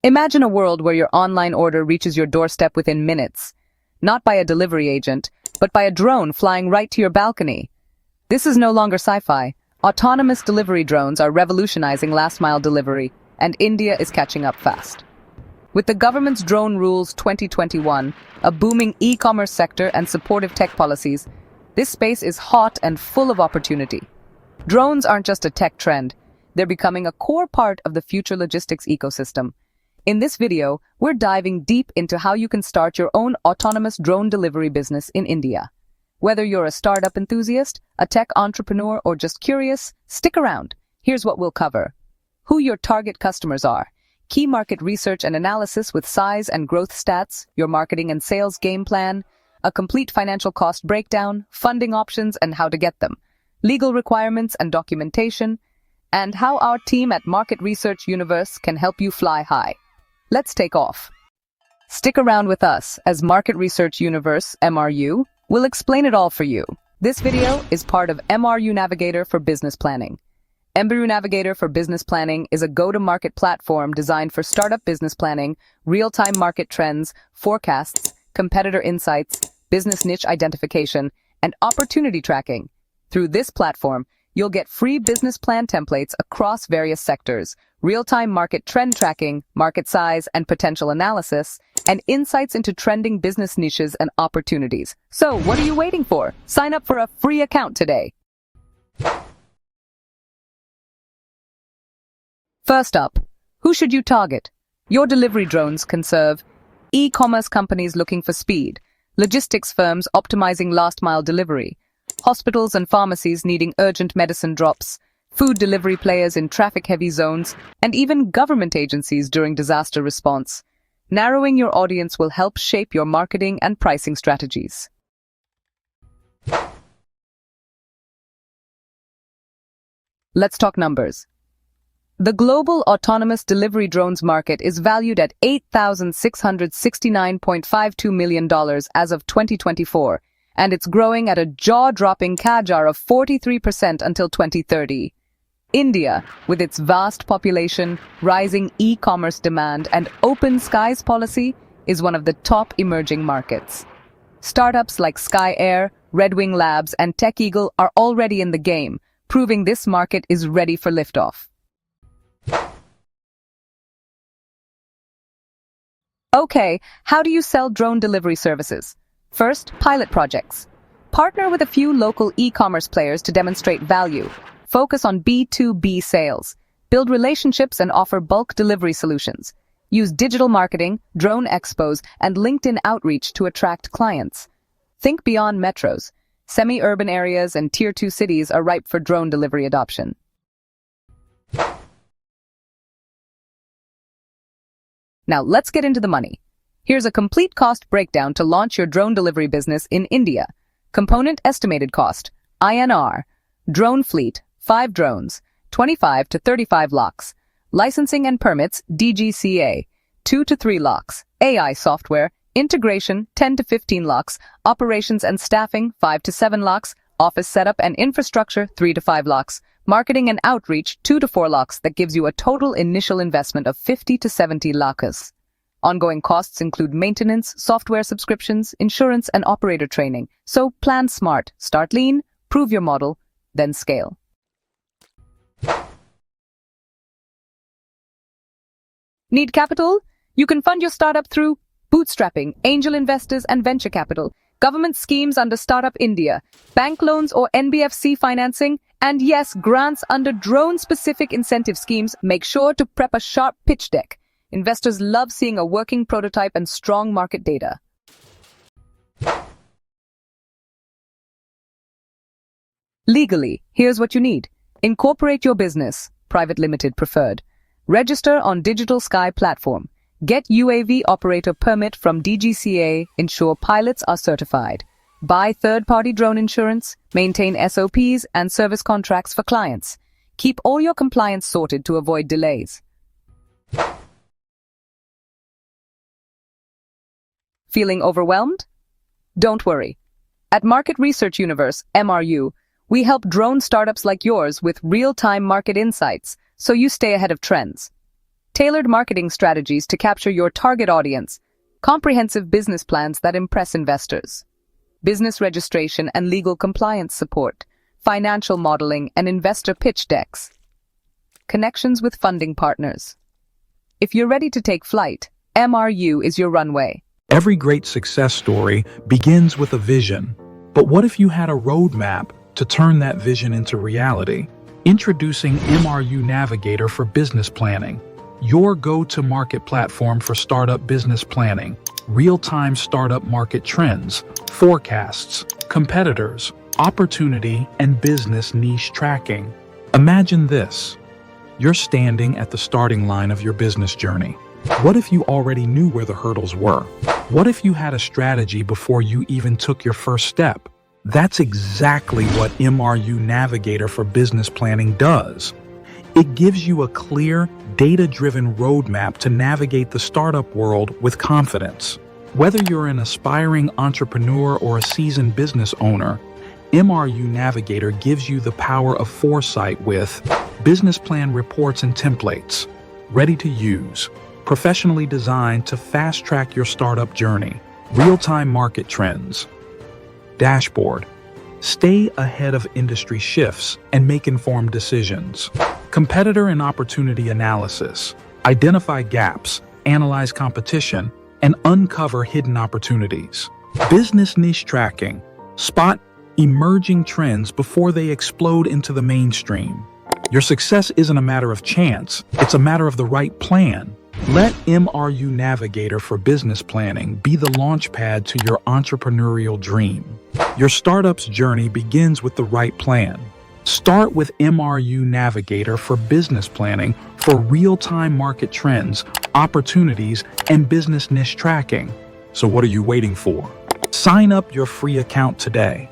Imagine a world where your online order reaches your doorstep within minutes, not by a delivery agent, but by a drone flying right to your balcony. This is no longer sci-fi. Autonomous delivery drones are revolutionizing last-mile delivery, and India is catching up fast. With the government's Drone Rules 2021, a booming e-commerce sector and supportive tech policies, this space is hot and full of opportunity. Drones aren't just a tech trend, they're becoming a core part of the future logistics ecosystem. In this video, we're diving deep into how you can start your own autonomous drone delivery business in India. Whether you're a startup enthusiast, a tech entrepreneur, or just curious, stick around. Here's what we'll cover. Who your target customers are, key market research and analysis with size and growth stats, your marketing and sales game plan, a complete financial cost breakdown, funding options and how to get them, legal requirements and documentation, and how our team at Market Research Universe can help you fly high. Let's take off. Stick around with us as Market Research Universe, MRU, will explain it all for you. This video is part of MRU Navigator for Business Planning. MRU Navigator for Business Planning is a go-to-market platform designed for startup business planning, real-time market trends, forecasts, competitor insights, business niche identification, and opportunity tracking. Through this platform, you'll get free business plan templates across various sectors, real-time market trend tracking, market size and potential analysis, and insights into trending business niches and opportunities. So, what are you waiting for? Sign up for a free account today. First up, who should you target? Your delivery drones can serve e-commerce companies looking for speed, logistics firms optimizing last-mile delivery, hospitals and pharmacies needing urgent medicine drops, food delivery players in traffic-heavy zones, and even government agencies during disaster response. Narrowing your audience will help shape your marketing and pricing strategies. Let's talk numbers. The global autonomous delivery drones market is valued at $8,669.52 million as of 2024, and it's growing at a jaw-dropping CAGR of 43% until 2030. India, with its vast population, rising e-commerce demand, and open skies policy, is one of the top emerging markets. Startups like Sky Air, Red Wing Labs, and Tech Eagle are already in the game, proving this market is ready for liftoff. Okay, how do you sell drone delivery services? First, pilot projects. Partner with a few local e-commerce players to demonstrate value. Focus on B2B sales. Build relationships and offer bulk delivery solutions. Use digital marketing, drone expos, and LinkedIn outreach to attract clients. Think beyond metros. Semi-urban areas and Tier 2 cities are ripe for drone delivery adoption. Now let's get into the money. Here's a complete cost breakdown to launch your drone delivery business in India. Component estimated cost, INR. Drone fleet, 5 drones, 25 to 35 lakhs. Licensing and permits, DGCA, 2 to 3 lakhs. AI software, integration, 10 to 15 lakhs. Operations and staffing, 5 to 7 lakhs. Office setup and infrastructure, 3 to 5 lakhs. Marketing and outreach, 2 to 4 lakhs. That gives you a total initial investment of 50 to 70 lakhs. Ongoing costs include maintenance, software subscriptions, insurance, and operator training. So plan smart, start lean, prove your model, then scale. Need capital? You can fund your startup through bootstrapping, angel investors, and venture capital, government schemes under Startup India, bank loans or NBFC financing, and yes, grants under drone-specific incentive schemes. Make sure to prep a sharp pitch deck. Investors love seeing a working prototype and strong market data. Legally, here's what you need. Incorporate your business, private limited preferred. Register on Digital Sky platform. Get UAV operator permit from DGCA, ensure pilots are certified. Buy third-party drone insurance, maintain SOPs and service contracts for clients. Keep all your compliance sorted to avoid delays. Feeling overwhelmed? Don't worry. At Market Research Universe, MRU, we help drone startups like yours with real-time market insights, so you stay ahead of trends. tailored marketing strategies to capture your target audience, comprehensive business plans that impress investors, business registration and legal compliance support, financial modeling and investor pitch decks, connections with funding partners. If you're ready to take flight, MRU is your runway. Every great success story begins with a vision. But what if you had a roadmap to turn that vision into reality? Introducing MRU Navigator for Business Planning, your go-to-market platform for startup business planning, real-time startup market trends, forecasts, competitors, opportunity, and business niche tracking. Imagine this. You're standing at the starting line of your business journey. What if you already knew where the hurdles were? What if you had a strategy before you even took your first step? That's exactly what MRU Navigator for Business Planning does. It gives you a clear, data-driven roadmap to navigate the startup world with confidence. Whether you're an aspiring entrepreneur or a seasoned business owner, MRU Navigator gives you the power of foresight with business plan reports and templates, ready to use, professionally designed to fast-track your startup journey, real-time market trends, dashboard, stay ahead of industry shifts and make informed decisions, competitor and opportunity analysis, identify gaps, analyze competition, and uncover hidden opportunities, business niche tracking, spot emerging trends before they explode into the mainstream. Your success isn't a matter of chance, it's a matter of the right plan. Let MRU Navigator for Business Planning be the launchpad to your entrepreneurial dream. Your startup's journey begins with the right plan. Start with MRU Navigator for Business Planning for real-time market trends, opportunities, and business niche tracking. So what are you waiting for? Sign up your free account today.